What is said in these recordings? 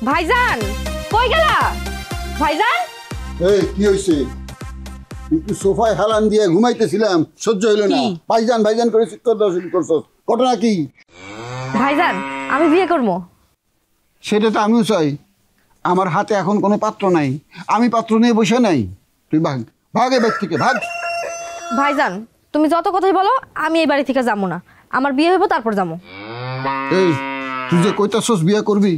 ভাইজান কই গেলা? ভাইজান এই কি হইছে? একটু সোফায় হেলান দিয়ে ঘুমাইতেছিলাম, সহ্য হইল না। ভাইজান ভাইজান করে চিৎকার দেওয়া শুরু করছো, ঘটনা কি? ভাইজান আমি বিয়ে করবো। সেটা তো আমিও চাই। আমার হাতে এখন কোনো পাত্র নাই, আমি পাত্র নিয়ে বসে নাই। তুই ভাগ ভাগ এবার থেকে ভাগ। ভাইজান তুমি যত কথাই বলো, আমি এই বাড়ি থেকে যাবো না। আমার বিয়ে হইব তারপর যাবো। এই তুই যে কইতাছস বিয়ে করবি,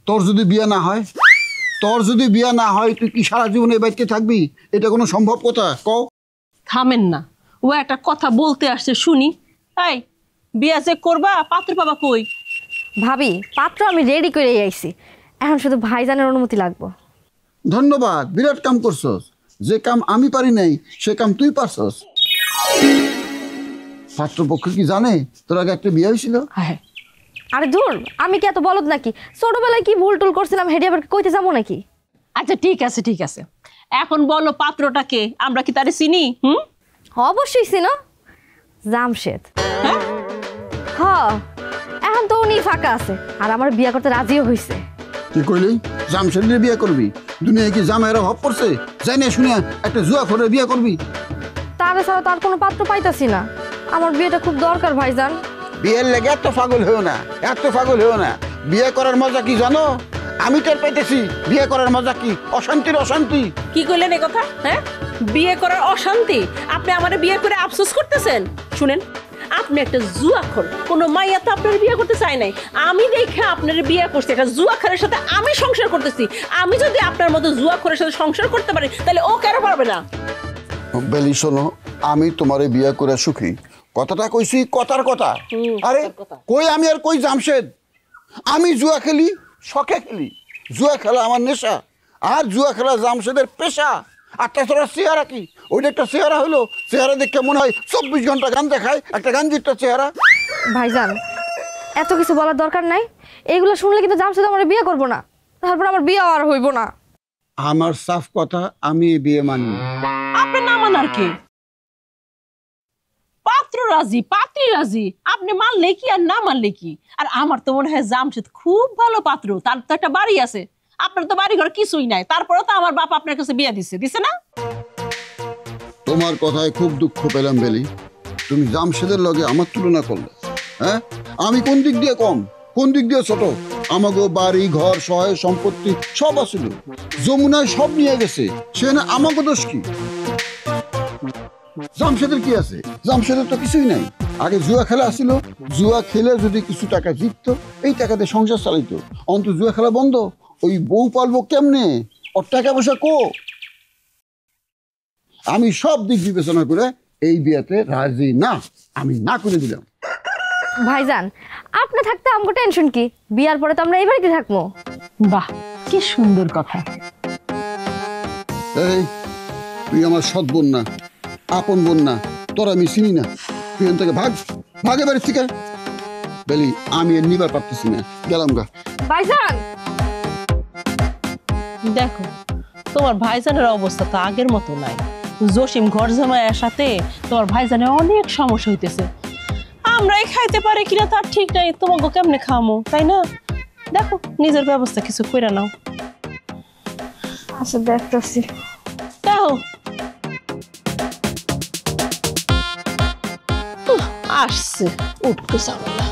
তোর যদি বিয়ে না হয়, তুই কি সারা জীবন এই বাড়িতে থাকবি? এটা কোনো সম্ভব কথা? কও। থামেন না, ও একটা কথা বলতে আসছে শুনি। এই বিয়া যে করবা, পাত্র পাবা কই? ভাবি পাত্র আমি রেডি করে আইছি, এখন শুধু ভাইজানের অনুমতি লাগবো। ধন্যবাদ, বিরাট কাম করছস। যে কাম আমি পারি নাই সে কাম তুই পারছস। পাত্রপক্ষ কি জানে তোর আগে একটা বিয়ে হয়েছিল? হ্যাঁ। আরে ধুর, আমি কি এত বলদ নাকি? ছোটবেলায় কি ভুল টুল করছিলাম, হেডি আবার কইতে যাবো নাকি? আচ্ছা ঠিক আছে ঠিক আছে, এখন বলো পাত্রটাকে, আমরা কি তারে চিনি? অবশ্যই চিনো, জামশেদ। হ্যাঁ হ্যাঁ, এখন তো উনি ফাঁকা আছে আর আমার বিয়ে করতে রাজিও হয়েছে। কি কইলি? জামশেদের বিয়ে করবি? দুনিয়ায় কি জামাইরা হপ পড়ছে? যাই না শুনিয়া একটা জুয়া করে বিয়ে করবি? তারে ছাড়া তার কোনো পাত্র পাইতাছি না। আমার বিয়েটা খুব দরকার ভাইজান। বিয়ের লেগে এত পাগল হয়েও না, বিয়ে করার মজা কি জানো? আমি টের পাইতেছি বিয়ে করার মজা কি। অশান্তির অশান্তি। কি কইলেন এই কথা? হ্যাঁ, বিয়ে করার অশান্তি? আপনি আমারে বিয়ে করে আফসোস করতেছেন? শুনেন, আপনি একটা জুয়াখোর, কোনো মাইয়া তো আপনার বিয়ে করতে চায় নাই। আমি দেখে আপনার বিয়ে করছি, একটা জুয়াখোরের সাথে আমি সংসার করতেছি। আমি যদি আপনার মতো জুয়াখোরের সাথে সংসার করতে পারি, তাহলে ও কেন পারবে না? বেলি শোনো, আমি তোমারে বিয়ে করে সুখী, কথাটা কইছি, কথার কথা। আরে কই আমি আর কই জামশেদ? আমি জুয়া খেলি, শখে খেলি। জুয়া খেলা আমার নেশা, আর জুয়া খেলা জামশেদের পেশা। আর তাছাড়া চেহারা কি? ওইটা একটা চেহারা হলো, চেহারা দেখে মনে হয় 24 ঘন্টা গান দেখায়, একটা গাঞ্জিরটা চেহারা। ভাইজান এত কিছু বলার দরকার নাই, এইগুলো শুনলে কিন্তু জামশেদ আমার বিয়ে করবো না, তারপর আমার বিয়ে আর হইব না। আমার সাফ কথা, আমি বিয়ে মানি। আপনি না মানার কি? পাত্র রাজি, পাত্রী রাজি, আপনি মানলে কি আর না মানলে কি? আর আমার তো মনে হয় জামশেদ খুব ভালো পাত্র, তার তো একটা বাড়ি আছে। আপনার তো বাড়ি ঘর কিছুই নাই, তারপরে তো আমার বাপ আপনার কাছে বিয়ে দিছে না? তোমার কথায় খুব দুঃখ পেলাম বেলি। তুমি জামশেদের লগে আমার তুলনা করলে। হ্যাঁ, আমি কোন দিক দিয়ে কম, কোন দিক দিয়ে ছোট? আমাগো বাড়ি ঘর সহায় সম্পত্তি সব আছিল, যমুনায় সব নিয়ে গেছে, সে না আমাগো দোষ কি? জামশেদের কি আছে? জামশেদের তো কিছুই নাই। আগে জুয়া খেলা আসছিল, জুয়া খেলে যদি কিছু টাকা জিততো, এই টাকাতে সংসার চালিত। অন্তত জুয়া খেলা বন্ধ, ওই বউ পালবো কেমনে? ওর টাকা পয়সা কো? আমি সব দিক বিবেচনা করে এই বিয়েতে রাজি না, আমি না করে দিলাম। ভাইজান আপনি থাকতে আমাকে টেনশন কি? বিয়ার পরে তো আমরা এই বাড়িতে থাকবো। বাহ, কি সুন্দর কথা। এই তুই আমার সৎ বোন না, আপন বোন না, তোর আমি চিনি না। তুই এখান থেকে ভাগ, ভাগে বাড়ির থেকে। বেলি আমি এর নিবার পারতেছি না, গেলাম গা। ভাইজান দেখো, তোমার ভাইজানের অবস্থা তো আগের মতো নাই। জসিম ঘর জামাইয়ের সাথে তোমার ভাইজানের অনেক সমস্যা হইতেছে। আমরাই খাইতে পারি কিনা তার ঠিক নাই, তোমাকে কেমনে খামো, তাই না? দেখো নিজের ব্যবস্থা কিছু কইরা নাও। আচ্ছা দেখতেছি। দেখো আসছে উঠতে চাবে না।